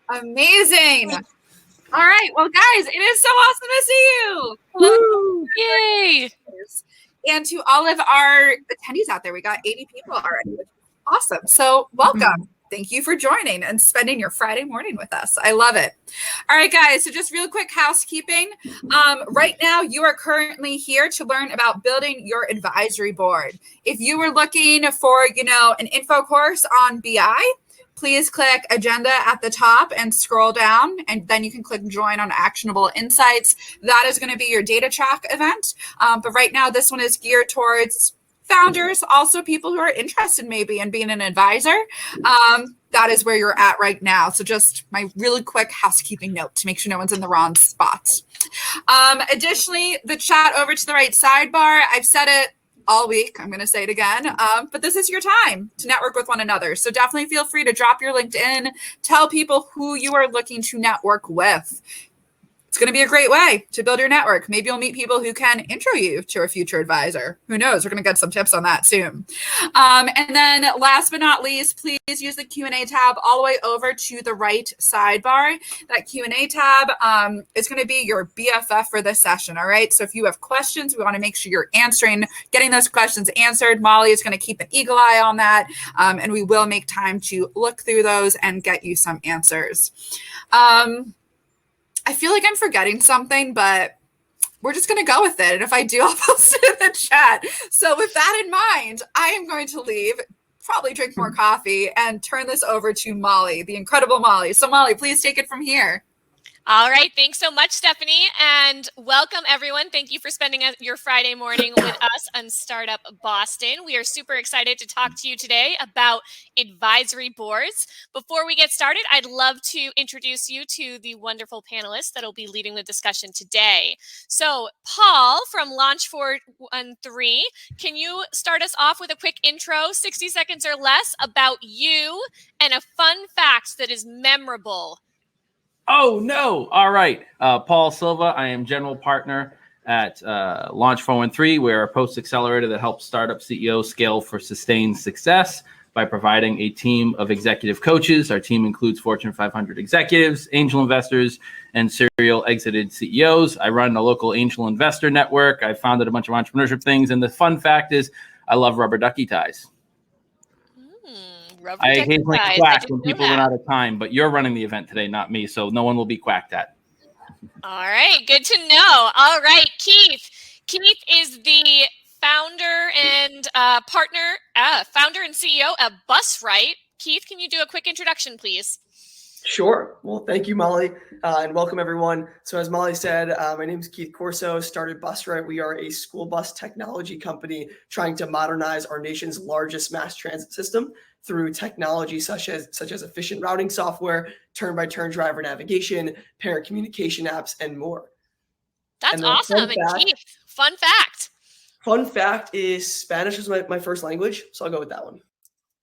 Amazing. All right. Well, guys, it is so awesome to see you. Woo! Yay! And to all of our attendees out there, we got 80 people already, which is awesome. So welcome. Thank you for joining and spending your Friday morning with us. I love it. All right, guys. So just real quick housekeeping. Right now, you are currently here to learn about building your advisory board. If you were looking for, an info course on BI, please click agenda at the top and scroll down, and then you can click join on actionable insights. That is going to be your data track event. But right now, this one is geared towards founders, also people who are interested maybe in being an advisor. That is where you're at right now. So just my really quick housekeeping note to make sure no one's in the wrong spot. Additionally, the chat over to the right sidebar, I've said it all week. I'm going to say it again. But this is your time to network with one another. So definitely feel free to drop your LinkedIn, tell people who you are looking to network with. It's going to be a great way to build your network. Maybe you'll meet people who can intro you to a future advisor. Who knows? We're going to get some tips on that soon. And then last but not least, please use the Q&A tab all the way over to the right sidebar. That Q&A tab is going to be your BFF for this session. All right. So if you have questions, we want to make sure you're getting those questions answered. Molly is going to keep an eagle eye on that. And we will make time to look through those and get you some answers. I feel like I'm forgetting something, but we're just going to go with it. And if I do, I'll post it in the chat. So with that in mind, I am going to leave, probably drink more coffee, and turn this over to Molly, the incredible Molly. So Molly, please take it from here. All right. Thanks so much, Stephanie. And welcome, everyone. Thank you for spending your Friday morning with us on Startup Boston. We are super excited to talk to you today about advisory boards. Before we get started, I'd love to introduce you to the wonderful panelists that will be leading the discussion today. So, Paul from Launch 413, can you start us off with a quick intro, 60 seconds or less, about you and a fun fact that is memorable? Oh, no. All right. Paul Silva. I am general partner at Launch 413. We're a post-accelerator that helps startup CEOs scale for sustained success by providing a team of executive coaches. Our team includes Fortune 500 executives, angel investors, and serial exited CEOs. I run a local angel investor network. I founded a bunch of entrepreneurship things. And the fun fact is I love rubber ducky ties. I occasionally quack when people run out of time, but you're running the event today, not me, so no one will be quacked at. All right, good to know. All right, Keith. Keith is the founder and founder and CEO of BusRight. Keith, can you do a quick introduction, please? Sure. Well, thank you, Molly, and welcome, everyone. So as Molly said, my name is Keith Corso, started BusRight. We are a school bus technology company trying to modernize our nation's largest mass transit system through technology such as efficient routing software, turn-by-turn driver navigation, parent communication apps, and more. That's awesome. And Keith, fun fact. Fun fact is Spanish is my first language, so I'll go with that one.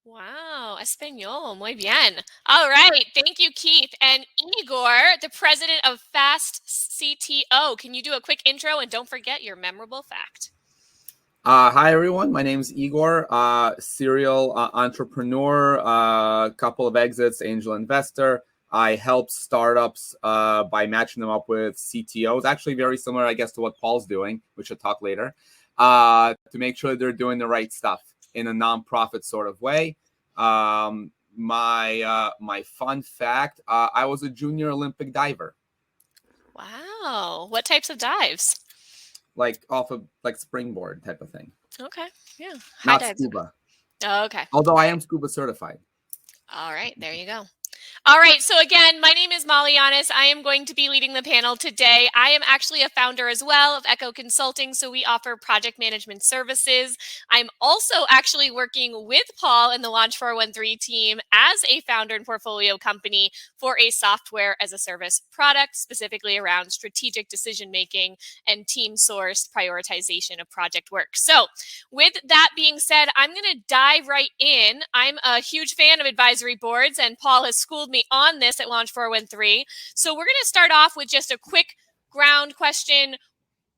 Wow, español, muy bien. All right, thank you, Keith. And Igor, the president of Fast CTO, can you do a quick intro and don't forget your memorable fact? Hi, everyone. My name is Igor, serial entrepreneur, couple of exits, angel investor. I help startups by matching them up with CTOs, actually very similar, I guess, to what Paul's doing, which we'll talk later, to make sure they're doing the right stuff in a nonprofit sort of way. My fun fact, I was a junior Olympic diver. Wow. What types of dives? Like off of springboard type of thing. Okay. Yeah. Not scuba. Oh, okay. Although I am scuba certified. All right. There you go. All right. So again, my name is Molly Yanis. I am going to be leading the panel today. I am actually a founder as well of Echo Consulting. So we offer project management services. I'm also actually working with Paul and the Launch 413 team as a founder and portfolio company for a software as a service product, specifically around strategic decision-making and team-sourced prioritization of project work. So with that being said, I'm going to dive right in. I'm a huge fan of advisory boards, and Paul has schooled me on this at Launch 413. So we're going to start off with just a quick ground question.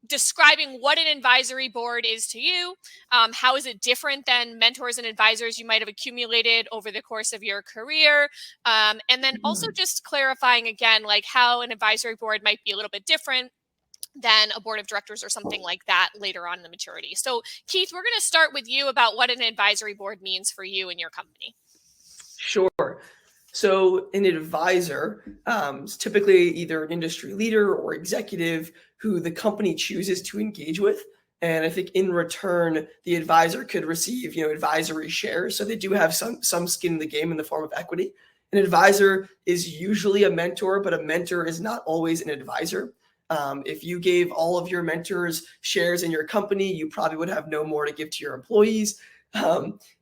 describing what an advisory board is to you. How is it different than mentors and advisors you might have accumulated over the course of your career? And then also just clarifying again, like how an advisory board might be a little bit different than a board of directors or something like that later on in the maturity. So Keith, we're going to start with you about what an advisory board means for you and your company. Sure. So an advisor is typically either an industry leader or executive who the company chooses to engage with. And I think in return, the advisor could receive, advisory shares. So they do have some skin in the game in the form of equity. An advisor is usually a mentor, but a mentor is not always an advisor. If you gave all of your mentors shares in your company, you probably would have no more to give to your employees.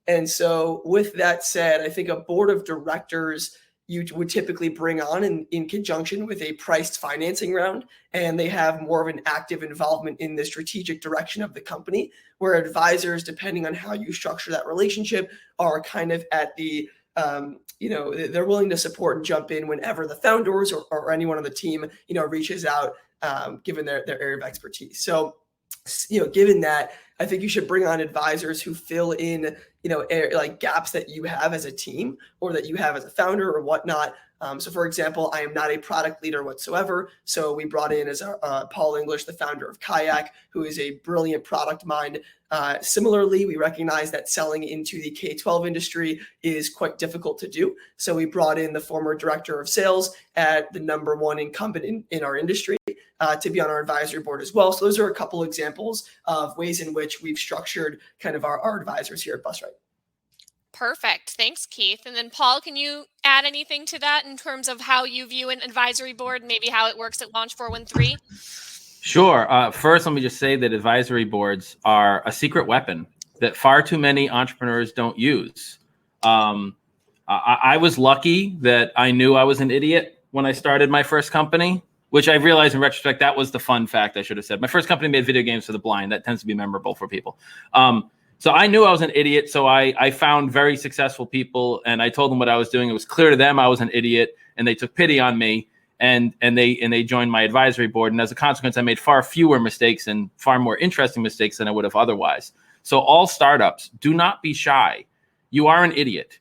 And so with that said, I think a board of directors you would typically bring on in conjunction with a priced financing round, and they have more of an active involvement in the strategic direction of the company, where advisors, depending on how you structure that relationship, are kind of at the they're willing to support and jump in whenever the founders or anyone on the team reaches out, given their area of expertise. So given that, I think you should bring on advisors who fill in, like gaps that you have as a team or that you have as a founder or whatnot. So for example, I am not a product leader whatsoever. So we brought in as Paul English, the founder of Kayak, who is a brilliant product mind. Similarly, we recognize that selling into the K-12 industry is quite difficult to do. So we brought in the former director of sales at the number one incumbent in our industry to be on our advisory board as well. So those are a couple examples of ways in which we've structured kind of our advisors here at Busright. Perfect. Thanks, Keith. And then Paul, can you add anything to that in terms of how you view an advisory board, and maybe how it works at Launch 413? Sure. First, let me just say that advisory boards are a secret weapon that far too many entrepreneurs don't use. I was lucky that I knew I was an idiot when I started my first company, which I realized in retrospect, that was the fun fact I should have said. My first company made video games for the blind. That tends to be memorable for people. So I knew I was an idiot. So I found very successful people and I told them what I was doing. It was clear to them I was an idiot and they took pity on me and they joined my advisory board. And as a consequence, I made far fewer mistakes and far more interesting mistakes than I would have otherwise. So all startups, do not be shy. You are an idiot.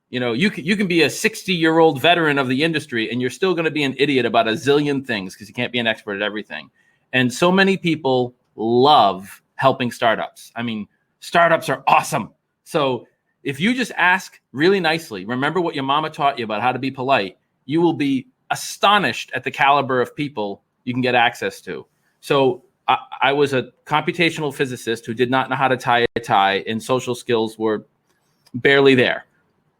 You can be a 60-year-old veteran of the industry and you're still going to be an idiot about a zillion things because you can't be an expert at everything. And so many people love helping startups. I mean, startups are awesome. So if you just ask really nicely, remember what your mama taught you about how to be polite, you will be astonished at the caliber of people you can get access to. So I was a computational physicist who did not know how to tie a tie, and social skills were barely there.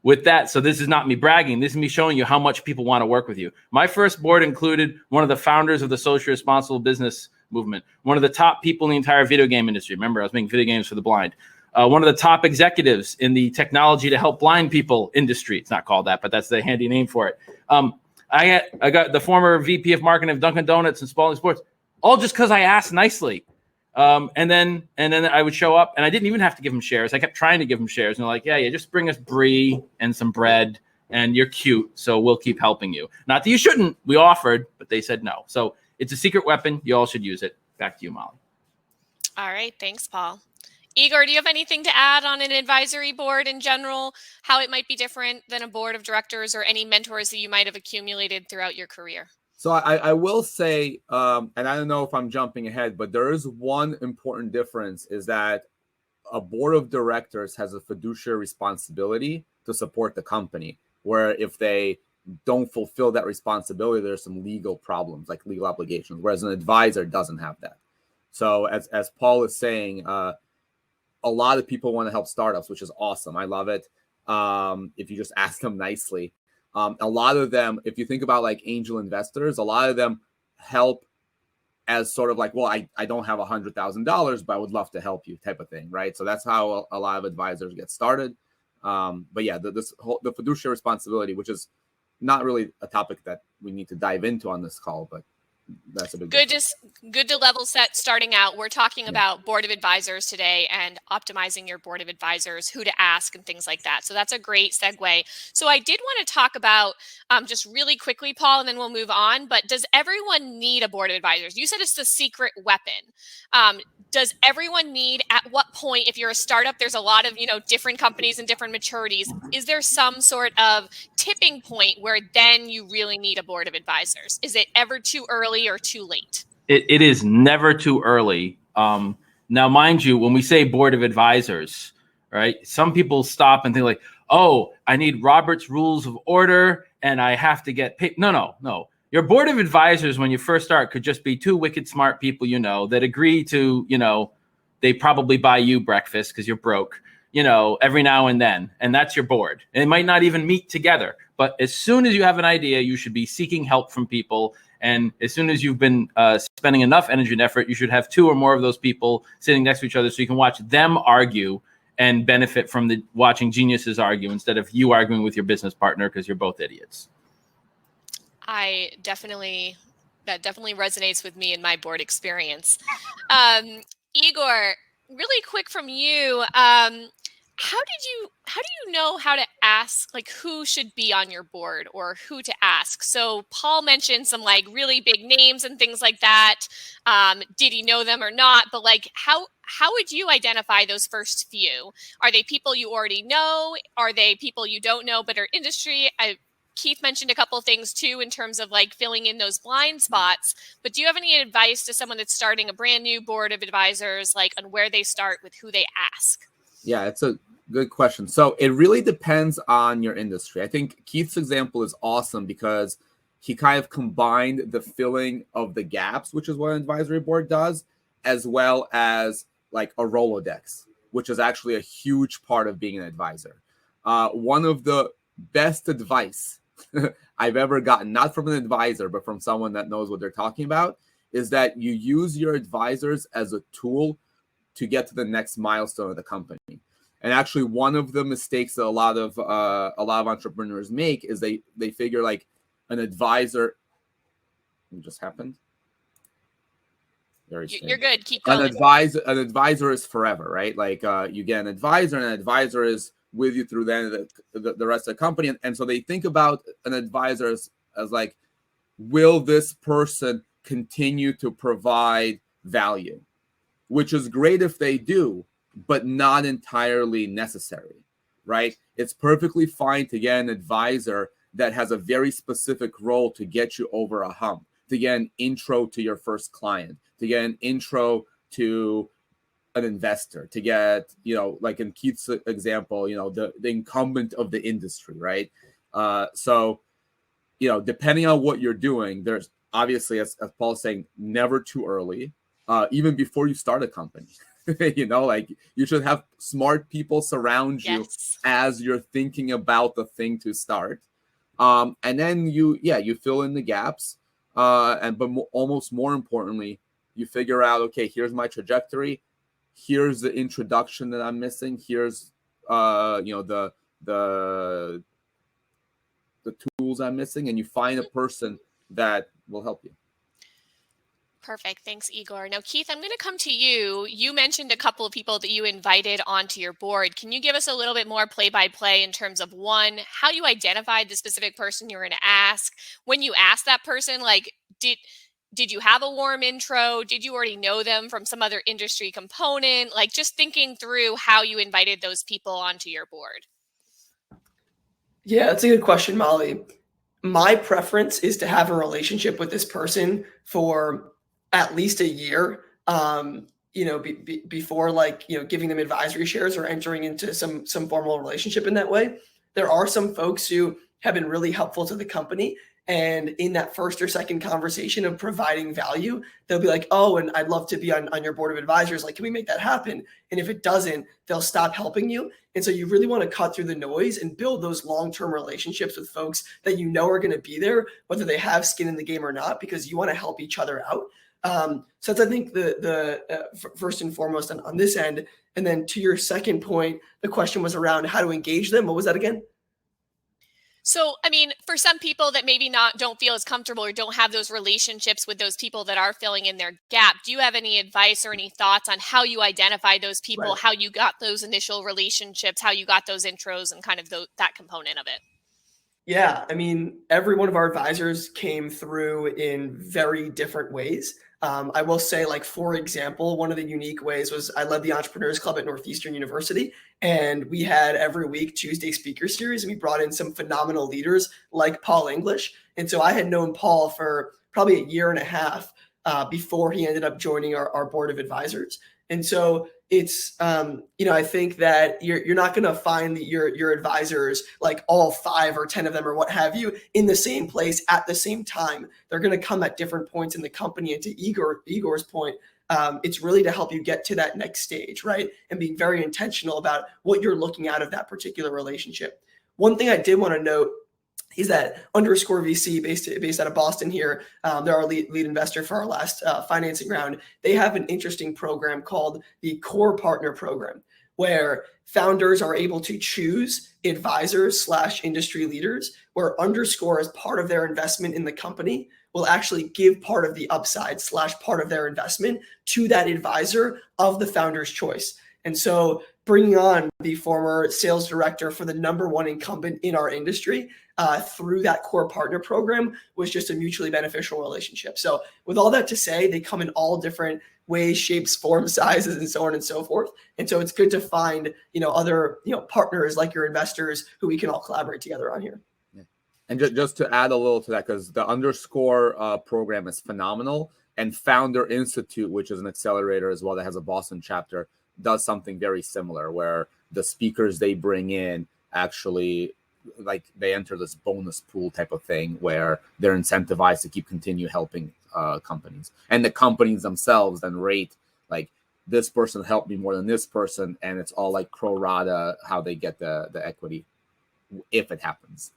With that, so this is not me bragging. This is me showing you how much people want to work with you. My first board included one of the founders of the socially responsible business movement, one of the top people in the entire video game industry. Remember, I was making video games for the blind. One of the top executives in the technology to help blind people industry. It's not called that, but that's the handy name for it. I got the former VP of marketing of Dunkin' Donuts and Spalding Sports, all just because I asked nicely. And then I would show up and I didn't even have to give them shares. I kept trying to give them shares and they're like, yeah, just bring us brie and some bread and you're cute. So we'll keep helping you. Not that you shouldn't, we offered, but they said no. So it's a secret weapon. You all should use it. Back to you, Molly. All right. Thanks, Paul. Igor, do you have anything to add on an advisory board in general, how it might be different than a board of directors or any mentors that you might have accumulated throughout your career? So I will say, and I don't know if I'm jumping ahead, but there is one important difference is that a board of directors has a fiduciary responsibility to support the company, where if they don't fulfill that responsibility, there's some legal problems, like legal obligations, whereas an advisor doesn't have that. So as Paul is saying, a lot of people want to help startups, which is awesome. I love it. If you just ask them nicely. A lot of them, if you think about like angel investors, a lot of them help as sort of like, well, I don't have $100,000, but I would love to help you type of thing, right? So that's how a lot of advisors get started. But yeah, the fiduciary responsibility, which is not really a topic that we need to dive into on this call, but that's a big Good difference. good to level set starting out. We're talking about board of advisors today and optimizing your board of advisors, who to ask and things like that. So that's a great segue. So I did want to talk about just really quickly, Paul, and then we'll move on. But does everyone need a board of advisors? You said it's the secret weapon. Does everyone need, at what point, if you're a startup, there's a lot of, different companies and different maturities. Is there some sort of tipping point where then you really need a board of advisors? Is it ever too early or too late? It is never too early. Now, mind you, when we say board of advisors, right, some people stop and think like, oh, I need Robert's Rules of Order and I have to get paid. No. Your board of advisors, when you first start, could just be two wicked smart people, that agree to, they probably buy you breakfast because you're broke, every now and then. And that's your board. And it might not even meet together. But as soon as you have an idea, you should be seeking help from people. And as soon as you've been spending enough energy and effort, you should have two or more of those people sitting next to each other so you can watch them argue and benefit from watching geniuses argue instead of you arguing with your business partner because you're both idiots. That definitely resonates with me in my board experience. Igor, really quick from you. How do you know how to ask, like, who should be on your board or who to ask? So Paul mentioned some like really big names and things like that. Did he know them or not? But like, how would you identify those first few? Are they people you already know? Are they people you don't know but are industry? Keith mentioned a couple of things too in terms of like filling in those blind spots. But do you have any advice to someone that's starting a brand new board of advisors, like on where they start with who they ask? Yeah, it's a good question. So it really depends on your industry. I think Keith's example is awesome because he kind of combined the filling of the gaps, which is what an advisory board does, as well as like a Rolodex, which is actually a huge part of being an advisor. One of the best advice I've ever gotten, not from an advisor, but from someone that knows what they're talking about, is that you use your advisors as a tool to get to the next milestone of the company. And actually, one of the mistakes that a lot of entrepreneurs make is they figure like an advisor. What just happened? Very strange. You're good. Keep going. An advisor is forever, right? Like you get an advisor, and an advisor is with you through the rest of the company. And so they think about an advisor as like, will this person continue to provide value? Which is great if they do, but not entirely necessary, right? It's perfectly fine to get an advisor that has a very specific role to get you over a hump, to get an intro to your first client, to get an intro to an investor, to get, like in Keith's example, the incumbent of the industry, right? So, depending on what you're doing, there's obviously, as Paul's saying, never too early, even before you start a company. Like you should have smart people surround you as you're thinking about the thing to start. And then you fill in the gaps. But almost more importantly, you figure out, okay, here's my trajectory. Here's the introduction that I'm missing. Here's, the tools I'm missing, and you find a person that will help you. Perfect. Thanks, Igor. Now, Keith, I'm going to come to you. You mentioned a couple of people that you invited onto your board. Can you give us a little bit more play-by-play in terms of, one, how you identified the specific person you were going to ask? When you asked that person, like, did you have a warm intro? Did you already know them from some other industry component? Like, just thinking through how you invited those people onto your board. Yeah, that's a good question, Molly. My preference is to have a relationship with this person for at least a year, before giving them advisory shares or entering into some formal relationship in that way. There are some folks who have been really helpful to the company. And in that first or second conversation of providing value, they'll be like, oh, and I'd love to be on your board of advisors. Like, can we make that happen? And if it doesn't, they'll stop helping you. And so you really want to cut through the noise and build those long-term relationships with folks that you know are going to be there, whether they have skin in the game or not, because you want to help each other out. So that's, I think, the first and foremost on this end. And then to your second point, the question was around how to engage them. What was that again? So, I mean, for some people that maybe don't feel as comfortable or don't have those relationships with those people that are filling in their gap, do you have any advice or any thoughts on how you identify those people, Right. how you got those initial relationships, how you got those intros, and kind of that component of it? Yeah, I mean, every one of our advisors came through in very different ways. I will say, like, for example, one of the unique ways was I led the Entrepreneurs Club at Northeastern University, and we had every week Tuesday speaker series, and we brought in some phenomenal leaders like Paul English. And so I had known Paul for probably a year and a half before he ended up joining our board of advisors. And so it's I think that you're not going to find your advisors, like all 5 or 10 of them or what have you, in the same place at the same time. They're going to come at different points in the company. And to Igor's point, it's really to help you get to that next stage, right? And being very intentional about what you're looking out of that particular relationship. One thing I did want to note is that Underscore VC, based out of Boston here, they're our lead investor for our last financing round. They have an interesting program called the Core Partner Program, where founders are able to choose advisors / industry leaders, where Underscore, as part of their investment in the company, will actually give part of the upside / part of their investment to that advisor of the founder's choice. And so bringing on the former sales director for the #1 incumbent in our industry through that core partner program was just a mutually beneficial relationship. So with all that to say, they come in all different ways, shapes, forms, sizes, and so on and so forth. And so it's good to find, other, partners like your investors who we can all collaborate together on here. Yeah. And just to add a little to that, because the Underscore program is phenomenal, and Founder Institute, which is an accelerator as well that has a Boston chapter, does something very similar, where the speakers they bring in actually, like, they enter this bonus pool type of thing where they're incentivized to continue helping companies, and the companies themselves then rate, like, this person helped me more than this person, and it's all like pro rata how they get the equity if it happens.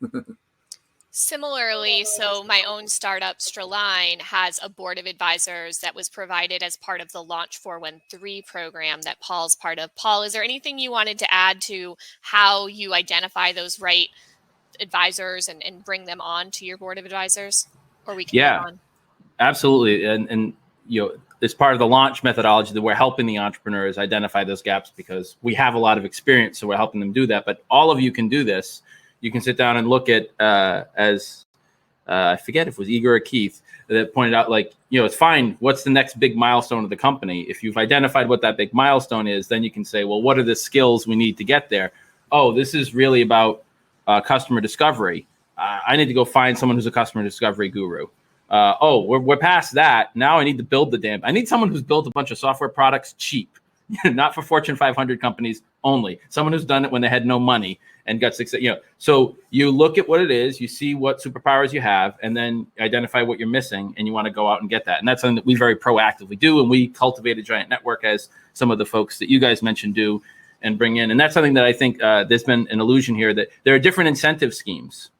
Similarly, so my own startup, Straline, has a board of advisors that was provided as part of the Launch 413 program that Paul's part of. Paul, is there anything you wanted to add to how you identify those right advisors and bring them on to your board of advisors? Or we can move on. Absolutely. And it's part of the launch methodology that we're helping the entrepreneurs identify those gaps, because we have a lot of experience, so we're helping them do that. But all of you can do this. You can sit down and look at, I forget if it was Igor or Keith that pointed out, like, it's fine. What's the next big milestone of the company? If you've identified what that big milestone is, then you can say, well, what are the skills we need to get there? Oh, this is really about customer discovery. I need to go find someone who's a customer discovery guru. We're past that. Now I need to build I need someone who's built a bunch of software products cheap, not for Fortune 500 companies only. Someone who's done it when they had no money and got success. So you look at what it is, you see what superpowers you have, and then identify what you're missing, and you want to go out and get that. And that's something that we very proactively do, and we cultivate a giant network, as some of the folks that you guys mentioned do, and bring in. And that's something that I think there's been an illusion here, that there are different incentive schemes.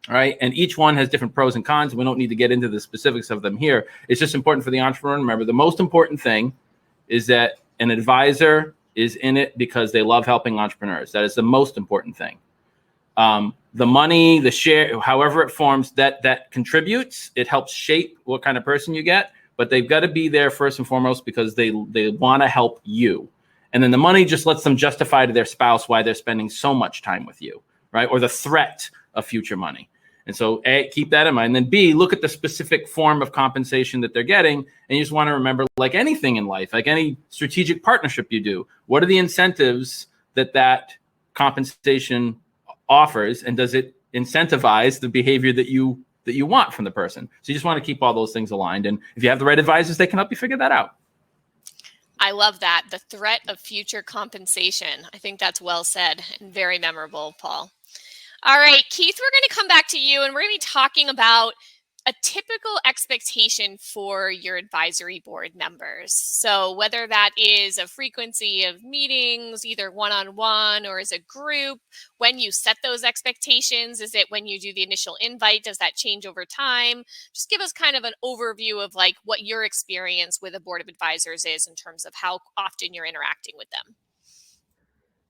All right. And each one has different pros and cons. We don't need to get into the specifics of them here. It's just important for the entrepreneur to remember the most important thing is that an advisor is in it because they love helping entrepreneurs. That is the most important thing. The money, the share, however it forms, that contributes. It helps shape what kind of person you get. But they've got to be there first and foremost because they want to help you. And then the money just lets them justify to their spouse why they're spending so much time with you, right? Or the threat of future money. And so A, keep that in mind. And then B, look at the specific form of compensation that they're getting. And you just want to remember, like anything in life, like any strategic partnership you do, what are the incentives that compensation offers? And does it incentivize the behavior that you want from the person? So you just want to keep all those things aligned. And if you have the right advisors, they can help you figure that out. I love that. The threat of future compensation. I think that's well said and very memorable, Paul. All right, Keith, we're going to come back to you, and we're going to be talking about a typical expectation for your advisory board members. So whether that is a frequency of meetings, either one-on-one or as a group, when you set those expectations, is it when you do the initial invite? Does that change over time? Just give us kind of an overview of like what your experience with a board of advisors is in terms of how often you're interacting with them.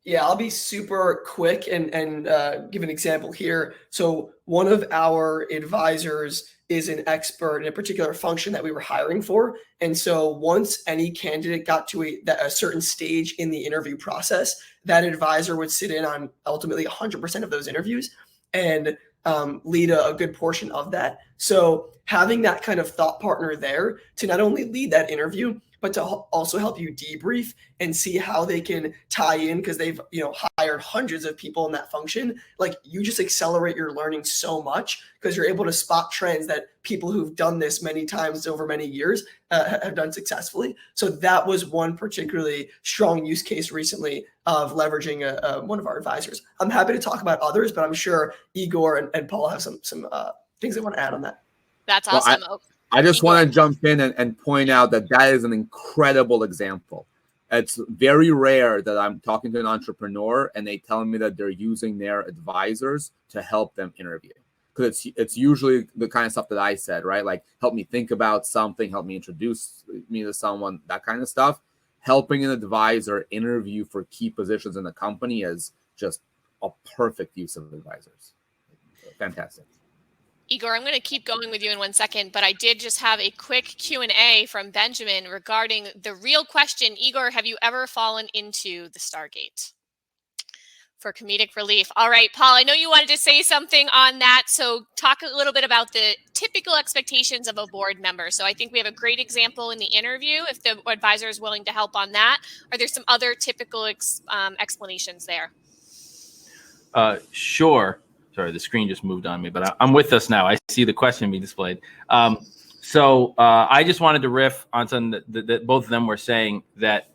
Yeah, I'll be super quick and give an example here. So one of our advisors is an expert in a particular function that we were hiring for. And so once any candidate got to a certain stage in the interview process, that advisor would sit in on ultimately 100% of those interviews and lead a good portion of that. So having that kind of thought partner there to not only lead that interview, but to also help you debrief and see how they can tie in, because they've hired hundreds of people in that function. Like, you just accelerate your learning so much because you're able to spot trends that people who've done this many times over many years have done successfully. So that was one particularly strong use case recently of leveraging one of our advisors. I'm happy to talk about others, but I'm sure Igor and Paul have some things they want to add on that. That's awesome. Well, I just want to jump in and point out that is an incredible example. It's very rare that I'm talking to an entrepreneur and they tell me that they're using their advisors to help them interview. Because it's usually the kind of stuff that I said, right? Like, help me think about something, help me introduce me to someone, that kind of stuff. Helping an advisor interview for key positions in the company is just a perfect use of advisors. Fantastic. Igor, I'm going to keep going with you in 1 second, but I did just have a quick Q&A from Benjamin regarding the real question. Igor, have you ever fallen into the Stargate? For comedic relief. All right, Paul, I know you wanted to say something on that. So talk a little bit about the typical expectations of a board member. So I think we have a great example in the interview, if the advisor is willing to help on that. Are there some other typical explanations there? Sure. Sorry, the screen just moved on me, but I'm with us now. I see the question being displayed. So I just wanted to riff on something that both of them were saying, that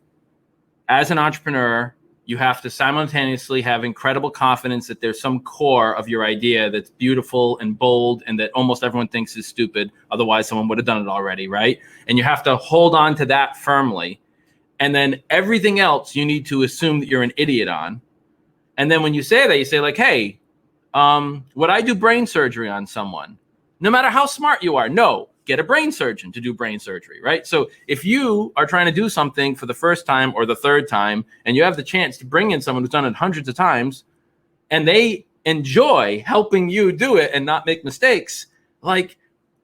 as an entrepreneur, you have to simultaneously have incredible confidence that there's some core of your idea that's beautiful and bold and that almost everyone thinks is stupid. Otherwise, someone would have done it already, right? And you have to hold on to that firmly. And then everything else you need to assume that you're an idiot on. And then when you say that, you say like, hey, would I do brain surgery on someone? No matter how smart you are, no, get a brain surgeon to do brain surgery, right? So if you are trying to do something for the first time or the third time, and you have the chance to bring in someone who's done it hundreds of times, and they enjoy helping you do it and not make mistakes, like,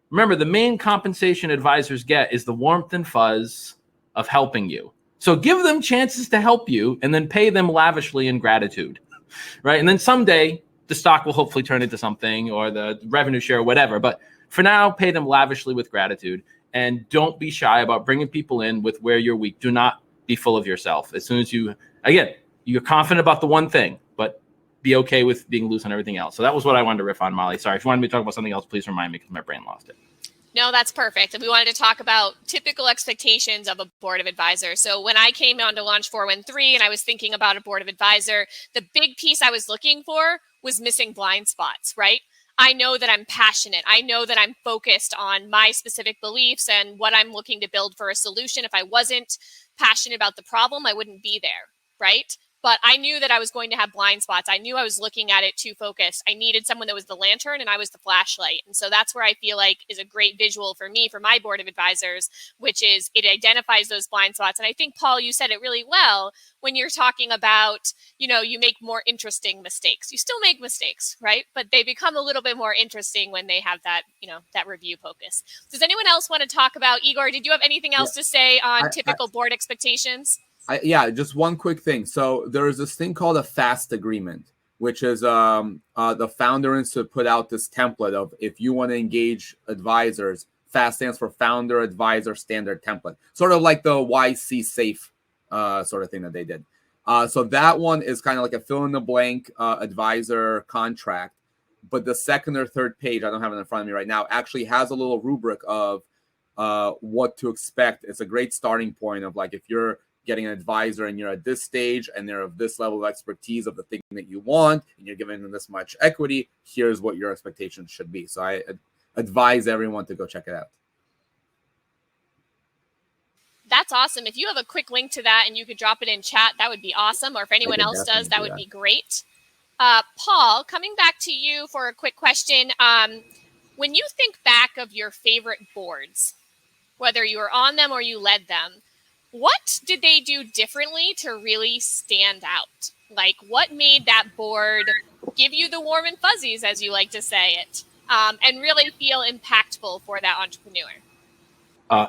remember, the main compensation advisors get is the warmth and fuzz of helping you. So give them chances to help you and then pay them lavishly in gratitude, right? And then someday the stock will hopefully turn into something, or the revenue share or whatever. But for now, pay them lavishly with gratitude, and don't be shy about bringing people in with where you're weak. Do not be full of yourself. As soon as you're confident about the one thing, but be okay with being loose on everything else. So that was what I wanted to riff on, Molly. Sorry, if you wanted me to talk about something else, please remind me, because my brain lost it. No, that's perfect. And we wanted to talk about typical expectations of a board of advisors. So when I came on to Launch 413 and I was thinking about a board of advisor, the big piece I was looking for was missing blind spots, right? I know that I'm passionate. I know that I'm focused on my specific beliefs and what I'm looking to build for a solution. If I wasn't passionate about the problem, I wouldn't be there, right? But I knew that I was going to have blind spots. I knew I was looking at it too focused. I needed someone that was the lantern and I was the flashlight. And so that's where I feel like is a great visual for me, for my board of advisors, which is it identifies those blind spots. And I think, Paul, you said it really well when you're talking about, you make more interesting mistakes. You still make mistakes, right? But they become a little bit more interesting when they have that, that review focus. Does anyone else want to talk about, Igor, did you have anything else to say on typical board expectations? Just one quick thing. So there is this thing called a FAST agreement, which is the founder institute put out this template of, if you want to engage advisors, FAST stands for Founder Advisor Standard Template, sort of like the YC Safe sort of thing that they did. So that one is kind of like a fill in the blank advisor contract. But the second or third page, I don't have it in front of me right now, actually has a little rubric of what to expect. It's a great starting point of, like, if you're getting an advisor and you're at this stage and they're of this level of expertise of the thing that you want, and you're giving them this much equity, here's what your expectations should be. So I advise everyone to go check it out. That's awesome. If you have a quick link to that and you could drop it in chat, that would be awesome. Or if anyone else does, that would be great. Paul, coming back to you for a quick question. When you think back of your favorite boards, whether you were on them or you led them, what did they do differently to really stand out? Like, what made that board give you the warm and fuzzies, as you like to say it, and really feel impactful for that entrepreneur?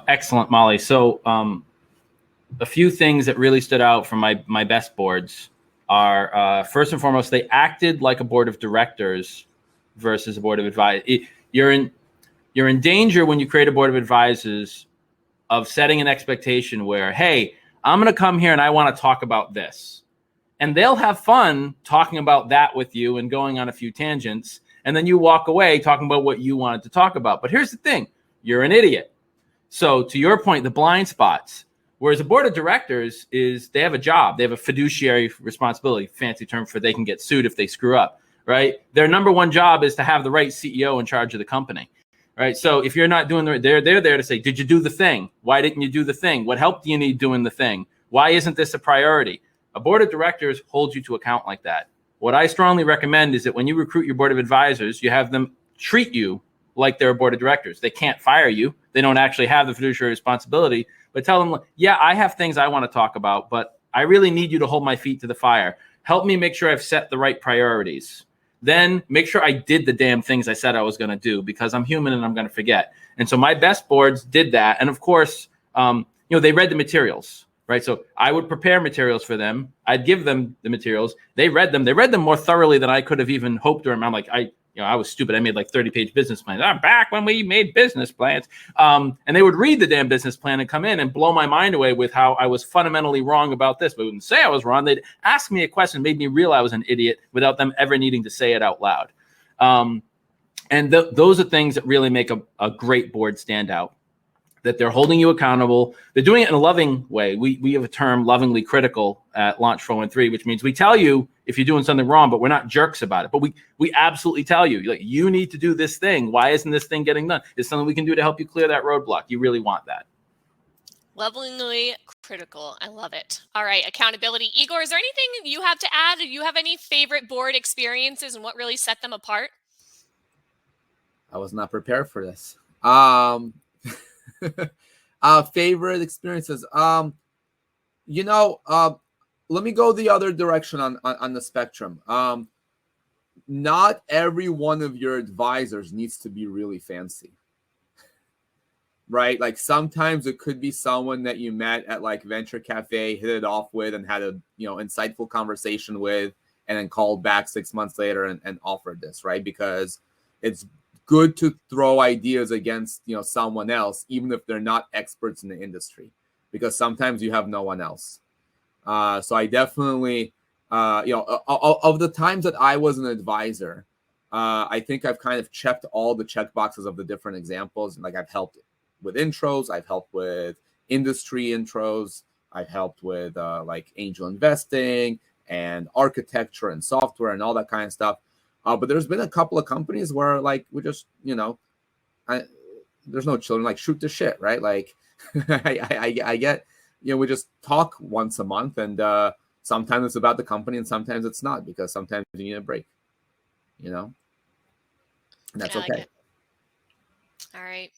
Excellent, Molly. So a few things that really stood out from my best boards are, first and foremost, they acted like a board of directors versus a board of advisors. You're in danger when you create a board of advisors of setting an expectation where, hey, I'm going to come here and I want to talk about this. And they'll have fun talking about that with you and going on a few tangents. And then you walk away talking about what you wanted to talk about. But here's the thing. You're an idiot. So to your point, the blind spots. Whereas a board of directors they have a job. They have a fiduciary responsibility, fancy term for they can get sued if they screw up, right? Their number one job is to have the right CEO in charge of the company, right? So if you're not doing they're there to say, did you do the thing? Why didn't you do the thing? What help do you need doing the thing? Why isn't this a priority? A board of directors holds you to account like that. What I strongly recommend is that when you recruit your board of advisors, you have them treat you like they're a board of directors. They can't fire you. They don't actually have the fiduciary responsibility, but tell them, yeah, I have things I want to talk about, but I really need you to hold my feet to the fire. Help me make sure I've set the right priorities. Then make sure I did the damn things I said I was going to do, because I'm human and I'm going to forget. And so my best boards did that. And of course, they read the materials, right? So I would prepare materials for them. I'd give them the materials. They read them. They read them more thoroughly than I could have even hoped. Or I'm like, I was stupid. I made like 30-page business plans. I'm back when we made business plans. And they would read the damn business plan and come in and blow my mind away with how I was fundamentally wrong about this. But they wouldn't say I was wrong. They'd ask me a question, made me realize I was an idiot without them ever needing to say it out loud. And those are things that really make a great board stand out. That they're holding you accountable. They're doing it in a loving way. We have a term, lovingly critical, at Launch 413, which means we tell you if you're doing something wrong, but we're not jerks about it. But we absolutely tell you, like, you need to do this thing. Why isn't this thing getting done? It's something we can do to help you clear that roadblock. You really want that. Lovingly critical. I love it. All right. Accountability. Igor, is there anything you have to add? Do you have any favorite board experiences and what really set them apart? I was not prepared for this. Favorite experiences. Let me go the other direction on the spectrum. Not every one of your advisors needs to be really fancy, right? Like sometimes it could be someone that you met at like Venture Cafe, hit it off with, and had a insightful conversation with, and then called back 6 months later and offered this, right? Because it's good to throw ideas against someone else, even if they're not experts in the industry, because sometimes you have no one else. So I definitely, of the times that I was an advisor, I think I've kind of checked all the check boxes of the different examples. Like I've helped with intros, I've helped with industry intros, I've helped with like angel investing and architecture and software and all that kind of stuff. But there's been a couple of companies where like we just, there's no children, like shoot the shit, right? Like I get, we just talk once a month, and sometimes it's about the company and sometimes it's not, because sometimes you need a break, and that's okay. All right.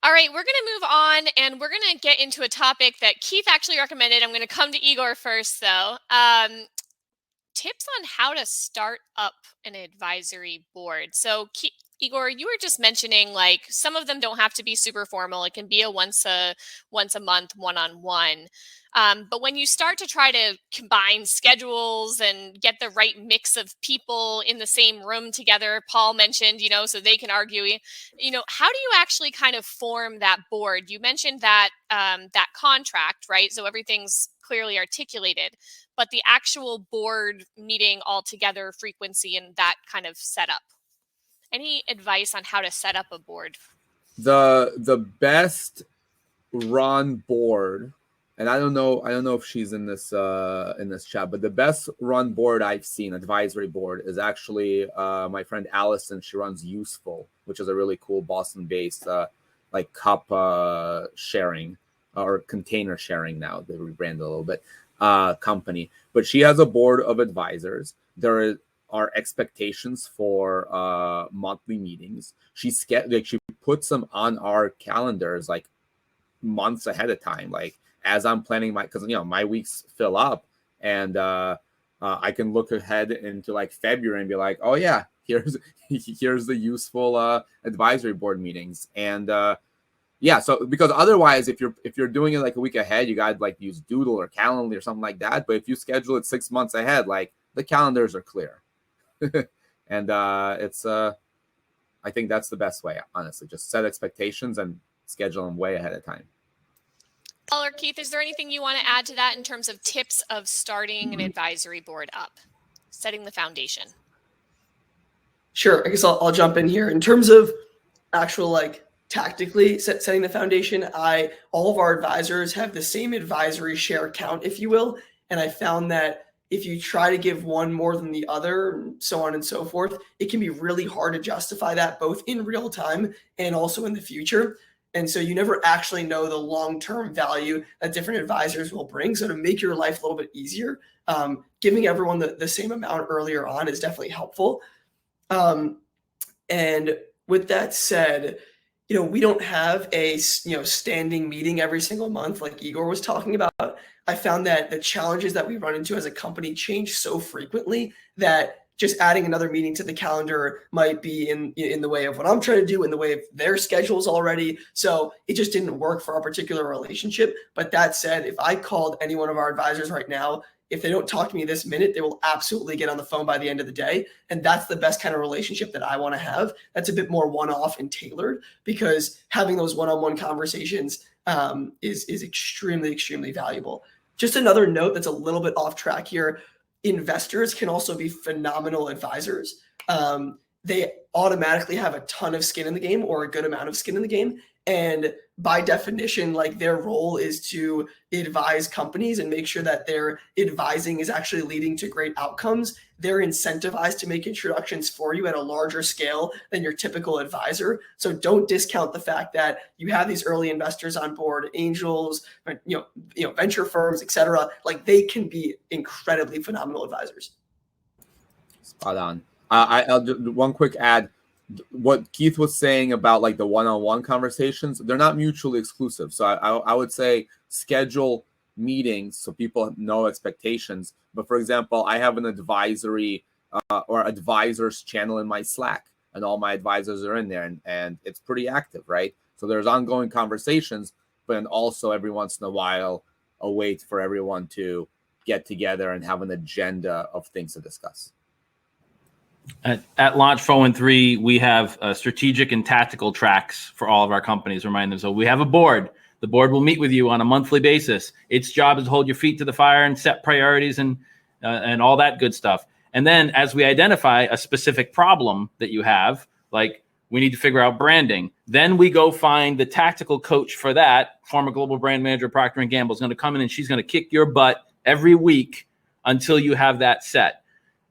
All right, we're going to move on, and we're going to get into a topic that Keith actually recommended. I'm going to come to Igor first, though. Tips on how to start up an advisory board. So Igor, you were just mentioning like some of them don't have to be super formal. It can be a once a month one-on-one. But when you start to try to combine schedules and get the right mix of people in the same room together, Paul mentioned, so they can argue, how do you actually kind of form that board? You mentioned that that contract, right? So everything's clearly articulated, but the actual board meeting all together, frequency, and that kind of setup. Any advice on how to set up a board? The best run board, and I don't know if she's in this chat, but the best run board I've seen, advisory board, is actually my friend Allison. She runs Useful, which is a really cool Boston-based like cup sharing or container sharing, now they rebranded a little bit, company. But she has a board of advisors. There are expectations for monthly meetings. She puts them on our calendars like months ahead of time, like as I'm planning because my weeks fill up, and I can look ahead into like February and be like, oh yeah, here's the useful advisory board meetings. And yeah, so because otherwise, if you're doing it like a week ahead, you got like use Doodle or Calendly or something like that. But if you schedule it 6 months ahead, like the calendars are clear, and it's I think that's the best way, honestly. Just set expectations and schedule them way ahead of time. Paul or Keith, is there anything you want to add to that in terms of tips of starting an advisory board up, setting the foundation? Sure. I guess I'll jump in here. In terms of actual like tactically setting the foundation, all of our advisors have the same advisory share count, if you will. And I found that if you try to give one more than the other, so on and so forth, it can be really hard to justify that both in real time and also in the future. And so you never actually know the long-term value that different advisors will bring. So to make your life a little bit easier, giving everyone the same amount earlier on is definitely helpful. And with that said, we don't have a standing meeting every single month like Igor was talking about. I found that the challenges that we run into as a company change so frequently that just adding another meeting to the calendar might be in the way of what I'm trying to do, in the way of their schedules already. So it just didn't work for our particular relationship. But that said, if I called any one of our advisors right now, if they don't talk to me this minute, they will absolutely get on the phone by the end of the day. And that's the best kind of relationship that I want to have. That's a bit more one-off and tailored, because having those one-on-one conversations is extremely, extremely valuable. Just another note that's a little bit off track here. Investors can also be phenomenal advisors. They automatically have a ton of skin in the game, or a good amount of skin in the game. And by definition, like, their role is to advise companies and make sure that their advising is actually leading to great outcomes. They're incentivized to make introductions for you at a larger scale than your typical advisor. So don't discount the fact that you have these early investors on board, angels, venture firms, etc. Like, they can be incredibly phenomenal advisors. Spot on. I'll do one quick add. What Keith was saying about like the one-on-one conversations, they're not mutually exclusive. So I would say schedule meetings so people know expectations. But for example, I have an advisory or advisors channel in my Slack, and all my advisors are in there, and it's pretty active, right? So there's ongoing conversations, but then also every once in a while, a way for everyone to get together and have an agenda of things to discuss. At Launch 413, we have strategic and tactical tracks for all of our companies. Remind them. So we have a board. The board will meet with you on a monthly basis. Its job is to hold your feet to the fire and set priorities and all that good stuff. And then as we identify a specific problem that you have, like we need to figure out branding, then we go find the tactical coach for that. Former global brand manager Procter & Gamble is going to come in, and she's going to kick your butt every week until you have that set.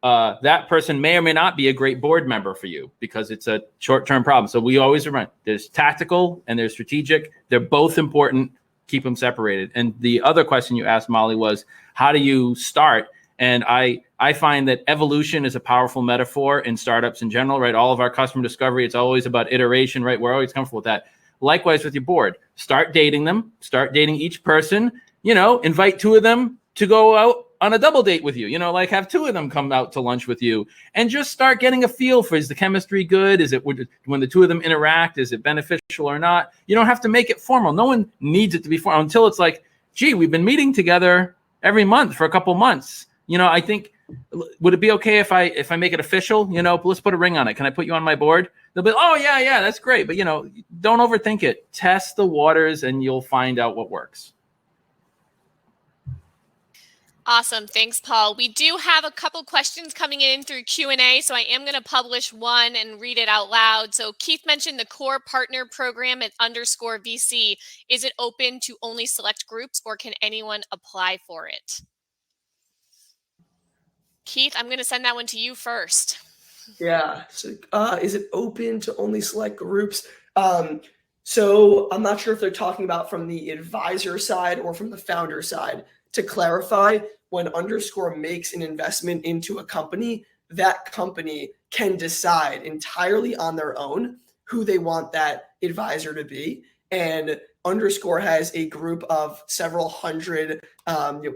That person may or may not be a great board member for you because it's a short-term problem. So we always remind, there's tactical and there's strategic. They're both important. Keep them separated. And the other question you asked, Molly, was how do you start? And I find that evolution is a powerful metaphor in startups in general, right? All of our customer discovery, it's always about iteration, right? We're always comfortable with that. Likewise with your board, start dating them, start dating each person, invite two of them to go out on a double date with you, like have two of them come out to lunch with you and just start getting a feel for, is the chemistry good? Is it when the two of them interact, is it beneficial or not? You don't have to make it formal. No one needs it to be formal until it's like, gee, we've been meeting together every month for a couple months. I think, would it be okay if I make it official? Let's put a ring on it. Can I put you on my board? They'll be, oh yeah, that's great. But don't overthink it. Test the waters and you'll find out what works. Awesome. Thanks, Paul. We do have a couple questions coming in through Q&A, so I am going to publish one and read it out loud. So Keith mentioned the core partner program at _VC. Is it open to only select groups, or can anyone apply for it? Keith, I'm going to send that one to you first. Yeah. So is it open to only select groups? So I'm not sure if they're talking about from the advisor side or from the founder side. To clarify, when Underscore makes an investment into a company, that company can decide entirely on their own who they want that advisor to be. And Underscore has a group of several hundred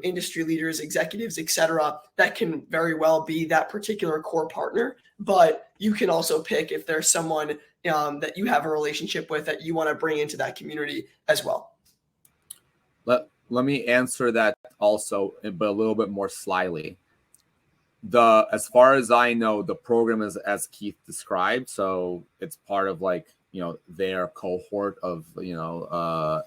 industry leaders, executives, etc., that can very well be that particular core partner. But you can also pick if there's someone that you have a relationship with that you want to bring into that community as well. Let me answer that also, but a little bit more slyly. As far as I know, the program is as Keith described, so it's part of their cohort of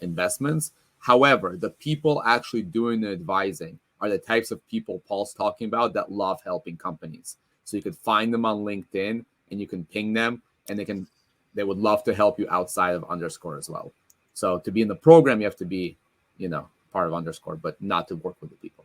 investments. However, the people actually doing the advising are the types of people Paul's talking about that love helping companies. So you could find them on LinkedIn and you can ping them, and they would love to help you outside of Underscore as well. So to be in the program, you have to be, part of Underscore, but not to work with the people.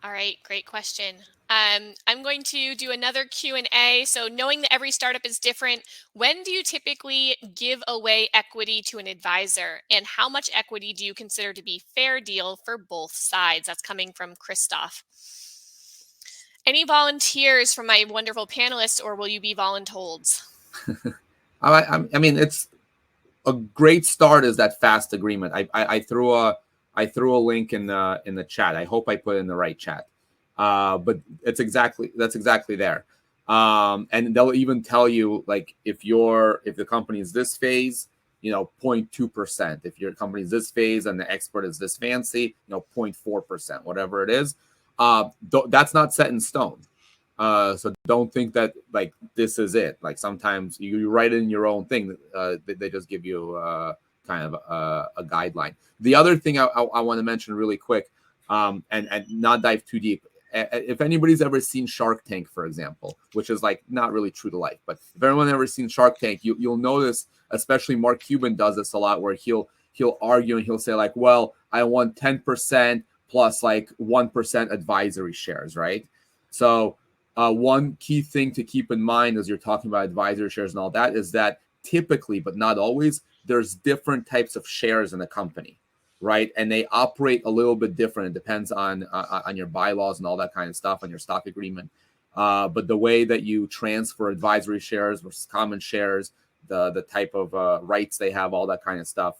All right, great question. I'm going to do another Q&A. So knowing that every startup is different, when do you typically give away equity to an advisor? And how much equity do you consider to be fair deal for both sides? That's coming from Christoph. Any volunteers from my wonderful panelists, or will you be voluntold? I mean, it's a great start is that fast agreement. I threw a link in the chat. I hope I put it in the right chat. But that's exactly there. And they'll even tell you, like, if the company is this phase, 0.2%. If your company is this phase and the expert is this fancy, 0.4%, whatever it is. That's not set in stone. So don't think that like this is it. Like sometimes you write in your own thing. They just give you kind of a guideline. The other thing I want to mention really quick, and not dive too deep. If anybody's ever seen Shark Tank, for example, which is like not really true to life, but if anyone ever seen Shark Tank, you'll notice, especially Mark Cuban does this a lot, where he'll argue and he'll say like, well, I want 10% plus like 1% advisory shares, right? So one key thing to keep in mind as you're talking about advisory shares and all that is that typically, but not always, there's different types of shares in a company, right? And they operate a little bit different. It depends on your bylaws and all that kind of stuff, on your stock agreement. But the way that you transfer advisory shares versus common shares, the type of rights they have, all that kind of stuff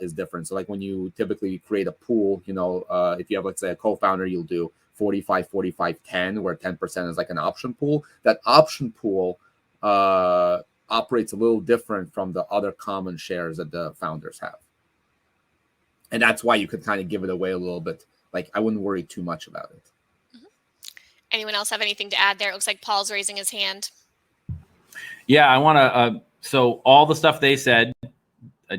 is different. So like when you typically create a pool, if you have, let's say, a co-founder, you'll do 45, 45, 10, where 10% is like an option pool. That option pool operates a little different from the other common shares that the founders have. And that's why you could kind of give it away a little bit. Like, I wouldn't worry too much about it. Mm-hmm. Anyone else have anything to add there? It looks like Paul's raising his hand. Yeah, I want to, so all the stuff they said,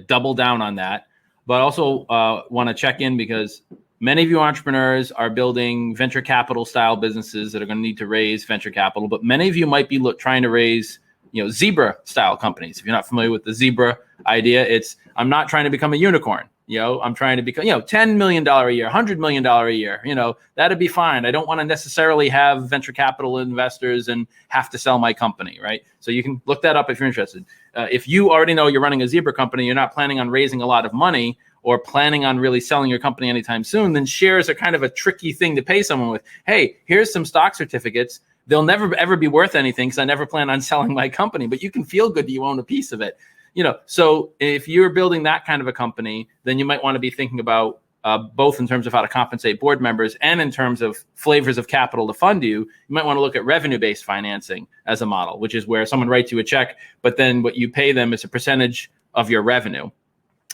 double down on that, but also want to check in because many of you entrepreneurs are building venture capital style businesses that are going to need to raise venture capital, but many of you might be trying to raise, zebra style companies. If you're not familiar with the zebra idea, I'm not trying to become a unicorn. I'm trying to become, $10 million a year, $100 million a year, that'd be fine. I don't want to necessarily have venture capital investors and have to sell my company, right? So you can look that up if you're interested. If you already know you're running a zebra company, you're not planning on raising a lot of money or planning on really selling your company anytime soon, then shares are kind of a tricky thing to pay someone with. Hey, here's some stock certificates. They'll never, ever be worth anything because I never plan on selling my company, but you can feel good that you own a piece of it. So if you're building that kind of a company, then you might want to be thinking about both in terms of how to compensate board members and in terms of flavors of capital to fund you. You might want to look at revenue-based financing as a model, which is where someone writes you a check, but then what you pay them is a percentage of your revenue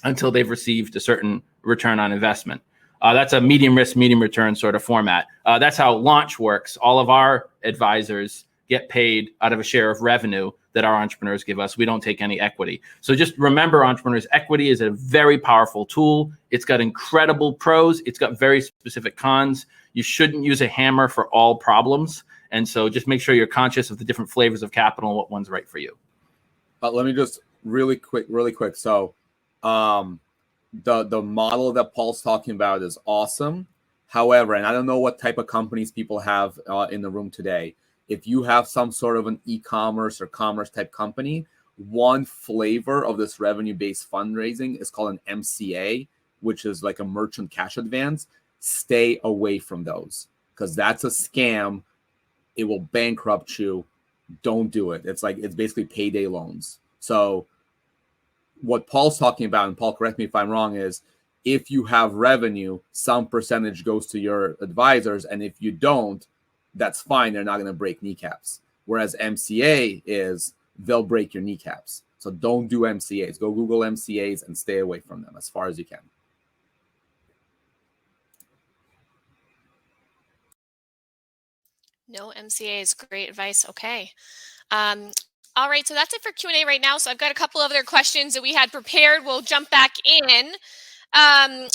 until they've received a certain return on investment. That's a medium risk, medium return sort of format. That's how Launch works. All of our advisors get paid out of a share of revenue that our entrepreneurs give us. We don't take any equity. So just remember, entrepreneurs, equity is a very powerful tool. It's got incredible pros. It's got very specific cons. You shouldn't use a hammer for all problems. And so just make sure you're conscious of the different flavors of capital and what one's right for you. Let me just really quick. So the model that Paul's talking about is awesome. However, and I don't know what type of companies people have in the room today. If you have some sort of an e-commerce or commerce type company, one flavor of this revenue-based fundraising is called an MCA, which is like a merchant cash advance. Stay away from those because that's a scam. It will bankrupt you. Don't do it. It's basically payday loans. So what Paul's talking about, and Paul, correct me if I'm wrong, is if you have revenue, some percentage goes to your advisors, and if you don't, that's fine. They're not going to break kneecaps. Whereas MCA is they'll break your kneecaps. So don't do MCAs. Go Google MCAs and stay away from them as far as you can. No MCAs. Great advice. Okay. All right, so that's it for Q&A right now. So I've got a couple other questions that we had prepared. We'll jump back in.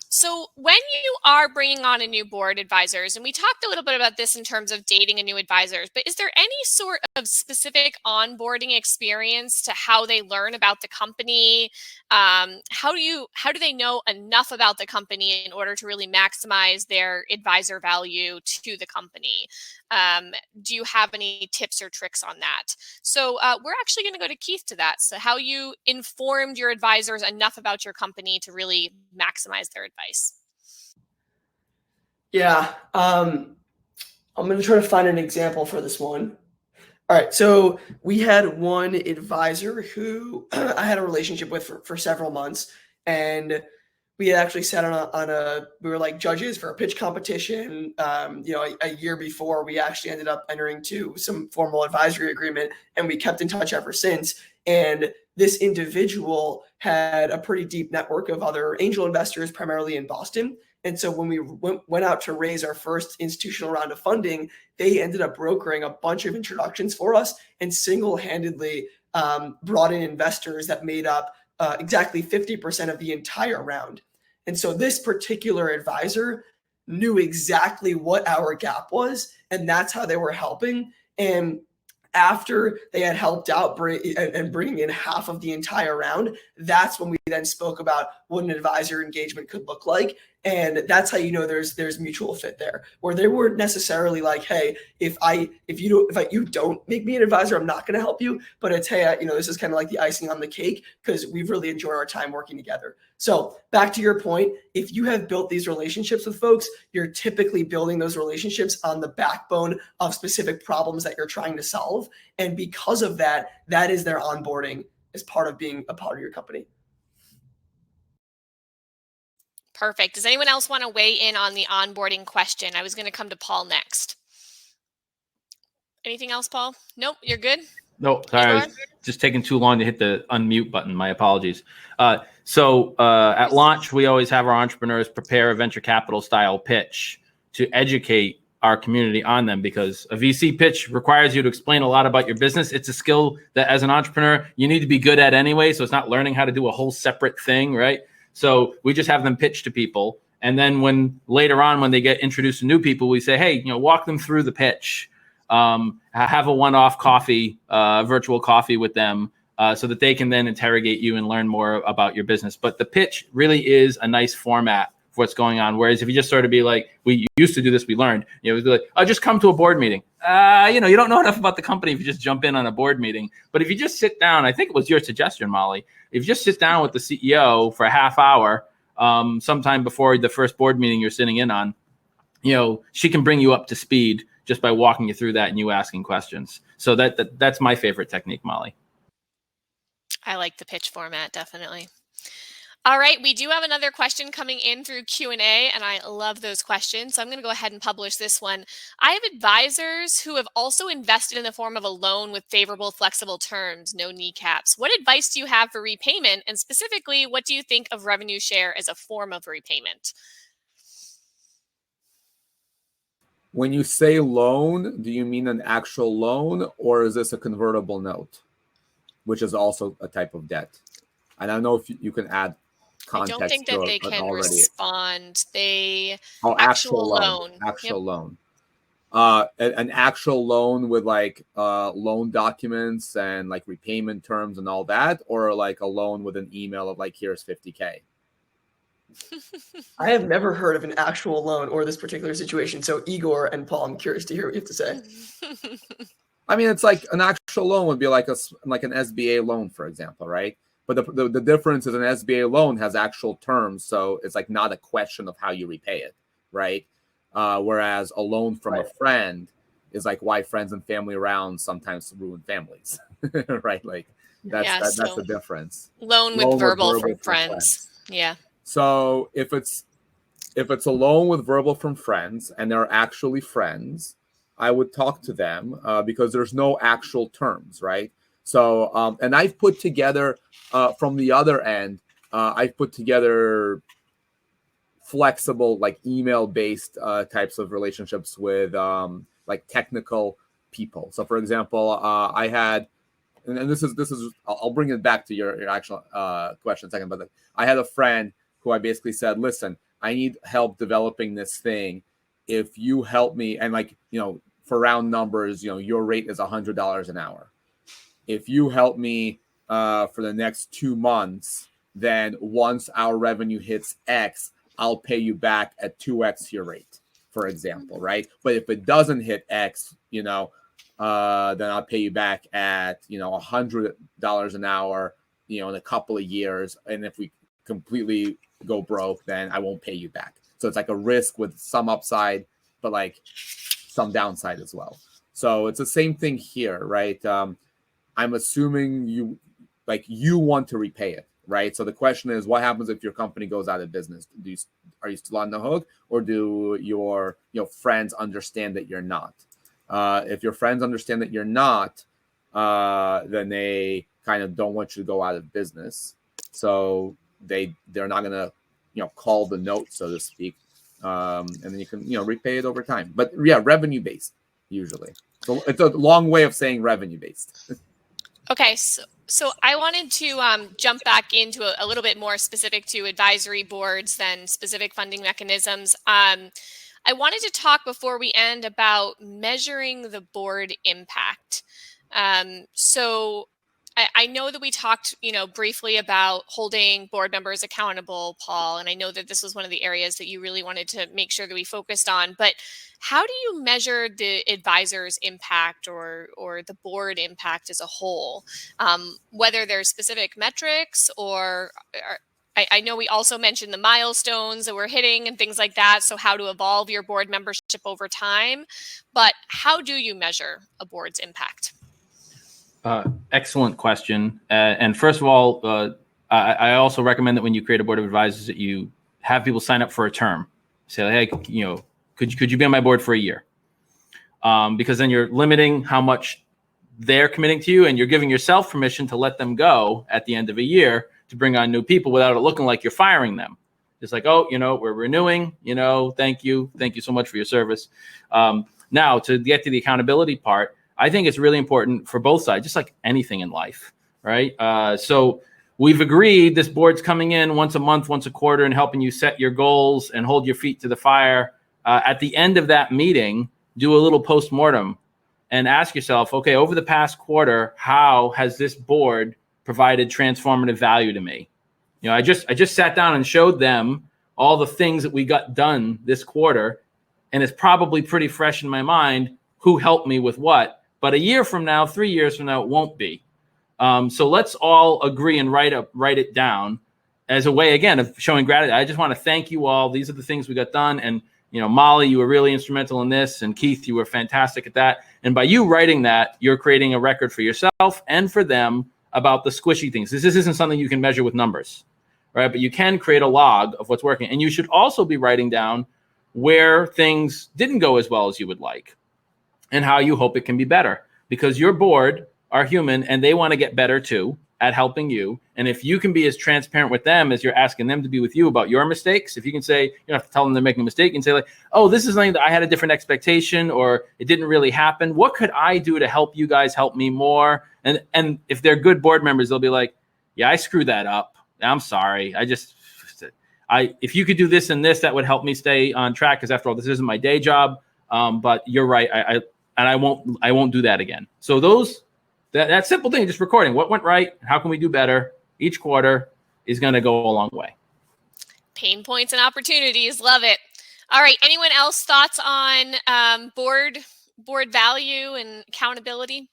So when you are bringing on a new board advisors, and we talked a little bit about this in terms of dating a new advisors, but is there any sort of specific onboarding experience to how they learn about the company? How do they know enough about the company in order to really maximize their advisor value to the company? Do you have any tips or tricks on that? So we're actually going to go to Keith to that. So how you informed your advisors enough about your company to really maximize their advice. Yeah, I'm going to try to find an example for this one. All right, so we had one advisor who I had a relationship with for several months, and we had actually sat we were like judges for a pitch competition. A year before, we actually ended up entering to some formal advisory agreement, and we kept in touch ever since. And this individual had a pretty deep network of other angel investors, primarily in Boston. And so when we went out to raise our first institutional round of funding, they ended up brokering a bunch of introductions for us and single-handedly brought in investors that made up exactly 50% of the entire round. And so this particular advisor knew exactly what our gap was, and that's how they were helping. And after they had helped out and bringing in half of the entire round, that's when we then spoke about what an advisor engagement could look like. And that's how you know there's mutual fit there, where they weren't necessarily like, hey, if you don't make me an advisor, I'm not going to help you. But it's, hey, this is kind of like the icing on the cake because we've really enjoyed our time working together. So back to your point, if you have built these relationships with folks, you're typically building those relationships on the backbone of specific problems that you're trying to solve. And because of that, that is their onboarding as part of being a part of your company. Perfect. Does anyone else want to weigh in on the onboarding question? I was going to come to Paul next. Anything else, Paul? Nope, you're good? No, sorry, I was just taking too long to hit the unmute button. My apologies. So at launch, we always have our entrepreneurs prepare a venture capital style pitch to educate our community on them, because a VC pitch requires you to explain a lot about your business. It's a skill that as an entrepreneur, you need to be good at anyway. So it's not learning how to do a whole separate thing, right? So we just have them pitch to people. And then later on, when they get introduced to new people, we say, hey, walk them through the pitch. Have a one-off coffee, virtual coffee with them, so that they can then interrogate you and learn more about your business. But the pitch really is a nice format for what's going on. Whereas if you just sort of be like, we used to do this, we learned, it would be like, oh, just come to a board meeting. You don't know enough about the company if you just jump in on a board meeting. But if you just sit down, I think it was your suggestion, Molly, if you just sit down with the CEO for a half hour, sometime before the first board meeting you're sitting in on, she can bring you up to speed just by walking you through that and you asking questions. So that's my favorite technique, Molly. I like the pitch format, definitely. All right, we do have another question coming in through Q&A, and I love those questions. So I'm going to go ahead and publish this one. I have advisors who have also invested in the form of a loan with favorable, flexible terms, no kneecaps. What advice do you have for repayment? And specifically, what do you think of revenue share as a form of repayment? When you say loan, do you mean an actual loan, or is this a convertible note, which is also a type of debt? I don't know if you can add context. I don't think that they can respond. Actual loan. Actual loan. An actual loan with like loan documents and like repayment terms and all that, or like a loan with an email of like, here's $50K. I have never heard of an actual loan or this particular situation. So Igor and Paul, I'm curious to hear what you have to say. I mean, it's like an actual loan would be like an SBA loan, for example, right? But the difference is an SBA loan has actual terms, so it's like not a question of how you repay it, right? Whereas a loan from a friend is like why friends and family rounds sometimes ruin families, right? Like That's the difference. Loan with verbal from friends. Yeah. So if it's a loan with verbal from friends and they're actually friends, I would talk to them because there's no actual terms, right? So and I've put together from the other end, I've put together flexible, like email-based types of relationships with like technical people. So for example, I had, and this is I'll bring it back to your actual question in a second, but I had a friend who I basically said, listen, I need help developing this thing. If you help me, and like, for round numbers, your rate is $100 an hour. If you help me for the next 2 months, then once our revenue hits X, I'll pay you back at 2X your rate, for example, right? But if it doesn't hit X, then I'll pay you back at, $100 an hour, in a couple of years. And if we completely go broke, then I won't pay you back. So it's like a risk with some upside, but like some downside as well. So it's the same thing here, right? I'm assuming you want to repay it, right? So the question is, what happens if your company goes out of business? Are you still on the hook, or do your friends understand that you're not? If your friends understand that you're not, then they kind of don't want you to go out of business. So they're not gonna call the note, so to speak, and then you can repay it over time. But yeah, revenue based usually. So it's a long way of saying revenue based. Okay, so I wanted to jump back into a little bit more specific to advisory boards than specific funding mechanisms. I wanted to talk before we end about measuring the board impact. So I know that we talked, briefly about holding board members accountable, Paul, and I know that this was one of the areas that you really wanted to make sure that we focused on. But how do you measure the advisor's impact or the board impact as a whole? Whether there's specific metrics or I know we also mentioned the milestones that we're hitting and things like that. So how to evolve your board membership over time. But how do you measure a board's impact? Excellent question. And first of all, I also recommend that when you create a board of advisors that you have people sign up for a term. Say, hey, could you be on my board for a year? Because then you're limiting how much they're committing to you, and you're giving yourself permission to let them go at the end of a year to bring on new people without it looking like you're firing them. It's like, oh, we're renewing, thank you so much for your service. Now to get to the accountability part, I think it's really important for both sides, just like anything in life, right? So we've agreed this board's coming in once a month, once a quarter, and helping you set your goals and hold your feet to the fire. At the end of that meeting, do a little postmortem and ask yourself, okay, over the past quarter, how has this board provided transformative value to me? I just sat down and showed them all the things that we got done this quarter, and it's probably pretty fresh in my mind who helped me with what. But a year from now, 3 years from now, it won't be. So let's all agree and write it down as a way, again, of showing gratitude. I just want to thank you all. These are the things we got done. And, Molly, you were really instrumental in this. And Keith, you were fantastic at that. And by you writing that, you're creating a record for yourself and for them about the squishy things. This isn't something you can measure with numbers, right? But you can create a log of what's working. And you should also be writing down where things didn't go as well as you would like, and how you hope it can be better, because your board are human and they want to get better too at helping you. And if you can be as transparent with them as you're asking them to be with you about your mistakes, if you can say, you don't have to tell them they're making a mistake, and say like, oh, this is something that I had a different expectation, or it didn't really happen. What could I do to help you guys help me more? And if they're good board members, they'll be like, yeah, I screwed that up. I'm sorry. If you could do this and this, that would help me stay on track. Because after all, this isn't my day job. But you're right. I won't do that again. So that simple thing, just recording what went right, how can we do better each quarter, is going to go a long way. Pain points and opportunities. Love it. All right. Anyone else thoughts on board value and accountability?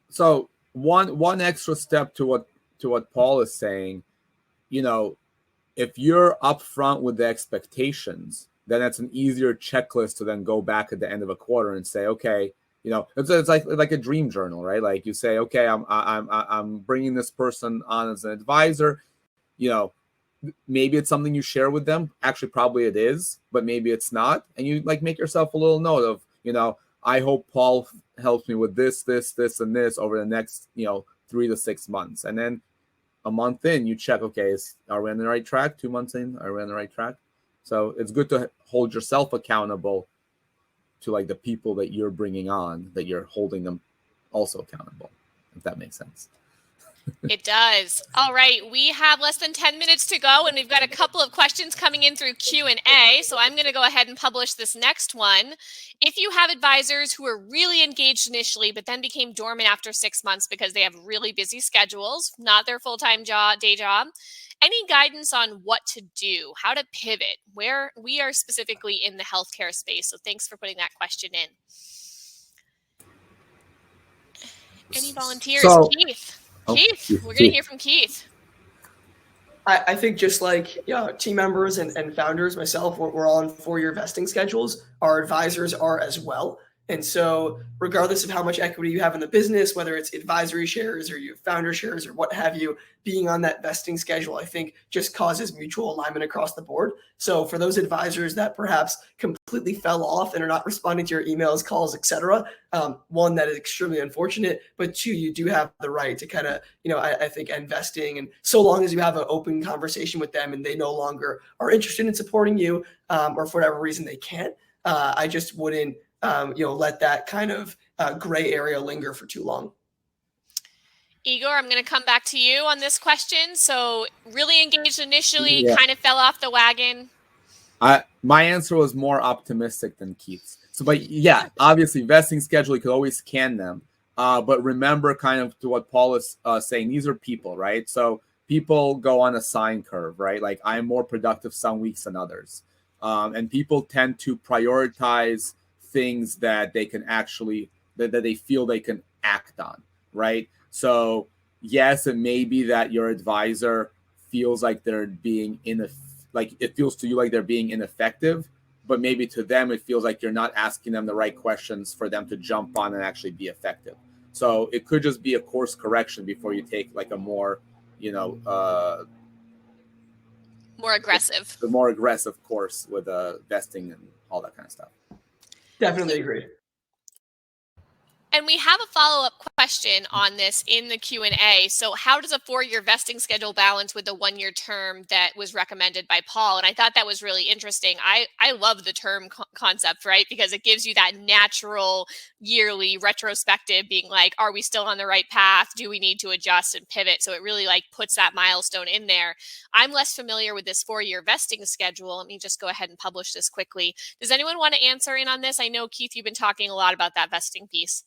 So one extra step to what Paul is saying, if you're upfront with the expectations, then that's an easier checklist to then go back at the end of a quarter and say, okay, It's like a dream journal, right? Like you say, okay, I'm bringing this person on as an advisor. Maybe it's something you share with them. Actually, probably it is, but maybe it's not. And you like make yourself a little note of, I hope Paul helps me with this, and this over the next, 3 to 6 months. And then a month in, you check, okay, are we on the right track? 2 months in, are we on the right track? So it's good to hold yourself accountable to like the people that you're bringing on, that you're holding them also accountable, if that makes sense. It does. All right. We have less than 10 minutes to go, and we've got a couple of questions coming in through Q&A. So I'm going to go ahead and publish this next one. If you have advisors who are really engaged initially, but then became dormant after 6 months because they have really busy schedules, not their full-time day job, any guidance on what to do, how to pivot? Where we are specifically in the healthcare space. So thanks for putting that question in. Any volunteers? Keith. Keith, we're going to hear from Keith. I think just like team members and founders, myself, we're all on 4-year vesting schedules. Our advisors are as well. And so regardless of how much equity you have in the business, whether it's advisory shares or you have founder shares or what have you, being on that vesting schedule, I think just causes mutual alignment across the board. So for those advisors that perhaps completely fell off and are not responding to your emails, calls, etc., one, that is extremely unfortunate, but two, you do have the right to kind of, I think investing. And so long as you have an open conversation with them and they no longer are interested in supporting you or for whatever reason they can't, I just wouldn't let that kind of gray area linger for too long. Igor, I'm going to come back to you on this question. So really engaged initially, kind of fell off the wagon. My answer was more optimistic than Keith's. So, but yeah, obviously vesting schedule, you could always scan them. But remember kind of to what Paul is saying, these are people, right? So people go on a sine curve, right? Like I'm more productive some weeks than others. And people tend to prioritize things that they can actually, that they feel they can act on, right? So yes, it may be that your advisor feels like they're being like it feels to you like they're being ineffective, but maybe to them it feels like you're not asking them the right questions for them to jump on and actually be effective. So it could just be a course correction before you take like a more, more aggressive, the more aggressive course with vesting and all that kind of stuff. Definitely agree. And we have a follow-up question on this in the Q&A. So how does a 4-year vesting schedule balance with the 1-year term that was recommended by Paul? And I thought that was really interesting. I love the term concept, right? Because it gives you that natural yearly retrospective being like, are we still on the right path? Do we need to adjust and pivot? So it really like puts that milestone in there. I'm less familiar with this 4-year vesting schedule. Let me just go ahead and publish this quickly. Does anyone want to answer in on this? I know, Keith, you've been talking a lot about that vesting piece.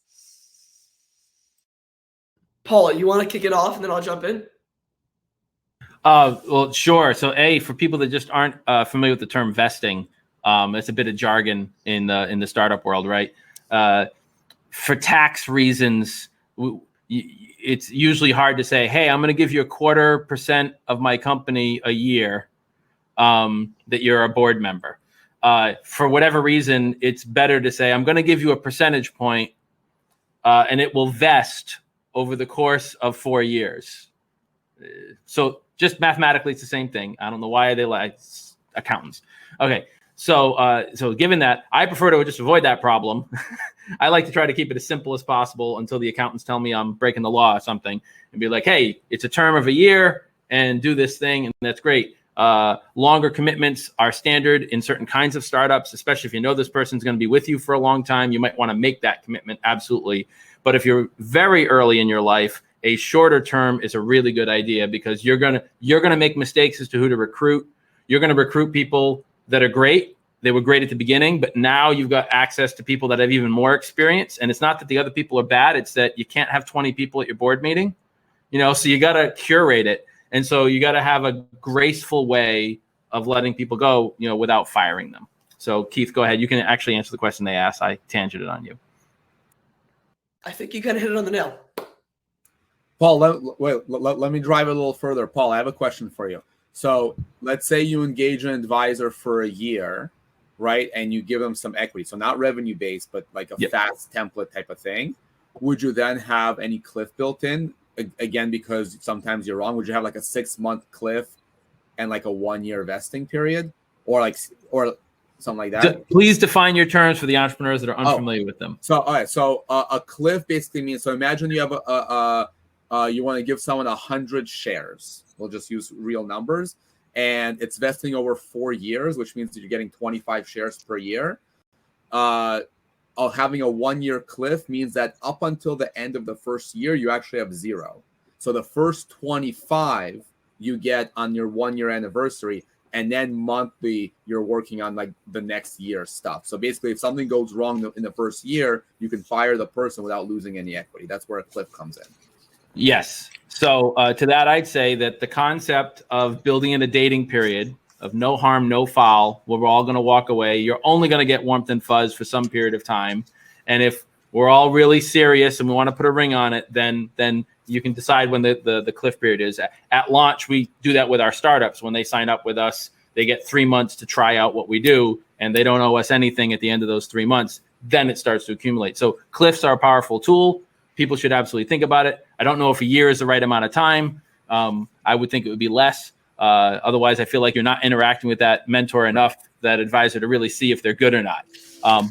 Paul, you want to kick it off and then I'll jump in? Well, sure. So for people that just aren't familiar with the term vesting, it's a bit of jargon in the startup world, right? For tax reasons, it's usually hard to say, hey, I'm going to give you 0.25% of my company a year that you're a board member. For whatever reason, it's better to say, I'm going to give you a percentage point and it will vest over the course of 4 years. So just mathematically, it's the same thing. I don't know why they like accountants. Okay, so given that, I prefer to just avoid that problem. I like to try to keep it as simple as possible until the accountants tell me I'm breaking the law or something and be like, hey, it's a term of a year and do this thing, and that's great. Longer commitments are standard in certain kinds of startups, especially if you know this person's going to be with you for a long time. You might want to make that commitment, absolutely. But if you're very early in your life, a shorter term is a really good idea because you're gonna make mistakes as to who to recruit. You're gonna recruit people that are great. They were great at the beginning, but now you've got access to people that have even more experience. And it's not that the other people are bad; it's that you can't have 20 people at your board meeting. So you got to curate it, and so you got to have a graceful way of letting people go, without firing them. So Keith, go ahead. You can actually answer the question they asked. I tangented on you. I think you kind of hit it on the nail. Paul, let me drive it a little further. Paul, I have a question for you. So let's say you engage an advisor for a year right? And you give them some equity. So not revenue based, but like a fast template type of thing. Would you then have any cliff built in? Again, because sometimes you're wrong. Would you have like a 6-month cliff and like a 1-year vesting period, or something like that? Please define your terms for the entrepreneurs that are unfamiliar with them. So, all right. So a cliff basically means, so imagine you have you want to give someone 100 shares. We'll just use real numbers, and it's vesting over 4 years, which means that you're getting 25 shares per year. Having a 1-year cliff means that up until the end of the first year, you actually have 0. So the first 25 you get on your 1-year anniversary, and then monthly you're working on like the next year stuff. So basically, if something goes wrong in the first year, you can fire the person without losing any equity. That's where a cliff comes in. Yes. So to that, I'd say that the concept of building in a dating period of no harm, no foul, where we're all going to walk away. You're only going to get warmth and fuzz for some period of time. And if we're all really serious and we want to put a ring on it, then you can decide when the cliff period is. At launch, we do that with our startups. When they sign up with us, they get 3 months to try out what we do, and they don't owe us anything at the end of those 3 months. Then it starts to accumulate. So cliffs are a powerful tool. People should absolutely think about it. I don't know if a year is the right amount of time. I would think it would be less. Otherwise, I feel like you're not interacting with that mentor enough, that advisor, to really see if they're good or not.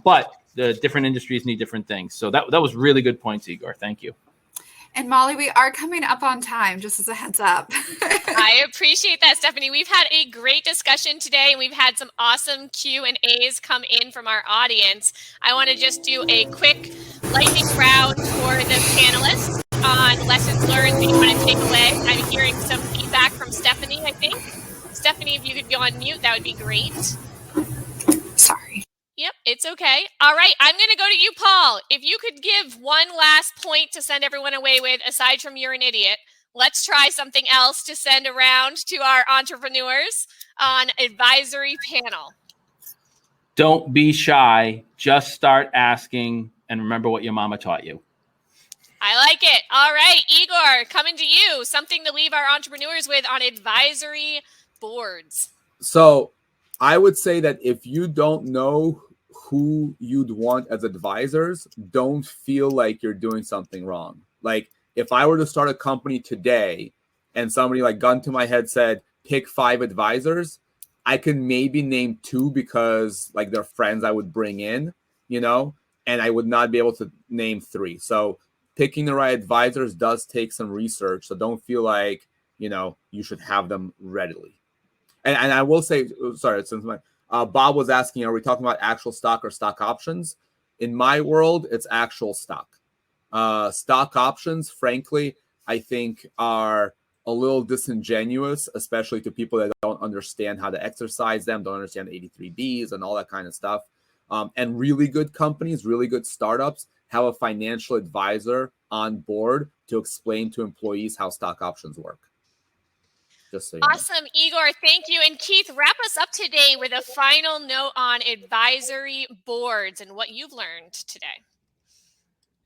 But the different industries need different things. So that was really good points, Igor. Thank you. And Molly, we are coming up on time, just as a heads up. I appreciate that, Stephanie. We've had a great discussion today, and we've had some awesome Q&As come in from our audience. I want to just do a quick lightning round for the panelists on lessons learned that you want to take away. I'm hearing some feedback from Stephanie, I think. Stephanie, if you could go on mute, that would be great. Sorry. Yep, it's okay. All right, I'm going to go to you, Paul. If you could give one last point to send everyone away with, aside from you're an idiot, let's try something else to send around to our entrepreneurs on advisory panel. Don't be shy. Just start asking, and remember what your mama taught you. I like it. All right, Igor, coming to you. Something to leave our entrepreneurs with on advisory boards. So I would say that if you don't know who you'd want as advisors, don't feel like you're doing something wrong. Like if I were to start a company today and somebody like gun to my head said, pick 5 advisors, I can maybe name 2 because like they're friends I would bring in, and I would not be able to name 3. So picking the right advisors does take some research. So don't feel like, you should have them readily. And I will say, sorry, since Bob was asking, are we talking about actual stock or stock options? In my world, it's actual stock. Stock options, frankly, I think are a little disingenuous, especially to people that don't understand how to exercise them, don't understand 83Bs and all that kind of stuff. And really good companies, really good startups have a financial advisor on board to explain to employees how stock options work. Just so you know. Awesome, Igor. Thank you. And Keith, wrap us up today with a final note on advisory boards and what you've learned today.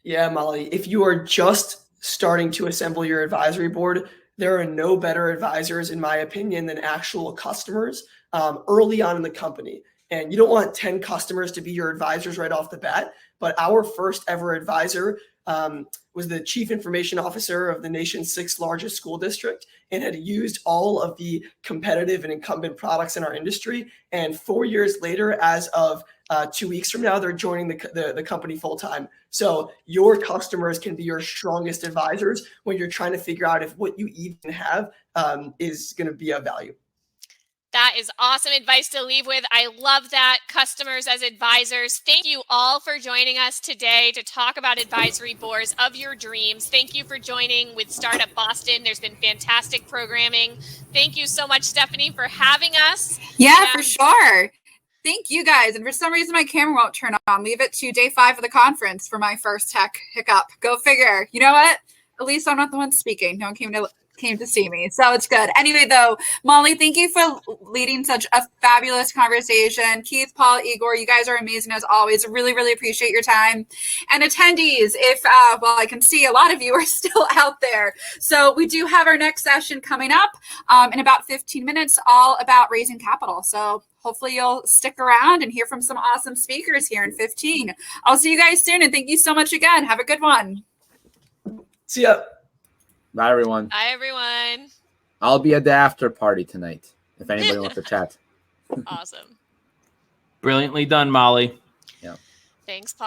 Yeah, Molly, if you are just starting to assemble your advisory board, there are no better advisors, in my opinion, than actual customers early on in the company. And you don't want 10 customers to be your advisors right off the bat. But our first ever advisor was the chief information officer of the nation's 6th largest school district and had used all of the competitive and incumbent products in our industry. And 4 years later, as of 2 weeks from now, they're joining the company full time. So your customers can be your strongest advisors when you're trying to figure out if what you even have is going to be of value. That is awesome advice to leave with. I love that. Customers as advisors. Thank you all for joining us today to talk about advisory boards of your dreams. Thank you for joining with Startup Boston. There's been fantastic programming. Thank you so much, Stephanie, for having us. Yeah, for sure. Thank you guys. And for some reason, my camera won't turn on. Leave it to day 5 of the conference for my first tech hiccup. Go figure. You know what? At least I'm not the one speaking. No one came to see me. So it's good. Anyway, though, Molly, thank you for leading such a fabulous conversation. Keith, Paul, Igor, you guys are amazing as always. Really, really appreciate your time. And attendees, if, I can see a lot of you are still out there. So we do have our next session coming up in about 15 minutes, all about raising capital. So hopefully you'll stick around and hear from some awesome speakers here in 15. I'll see you guys soon. And thank you so much again. Have a good one. See ya. Bye, everyone. Bye, everyone. I'll be at the after party tonight if anybody wants to chat. Awesome. Brilliantly done, Molly. Yeah. Thanks, Paul.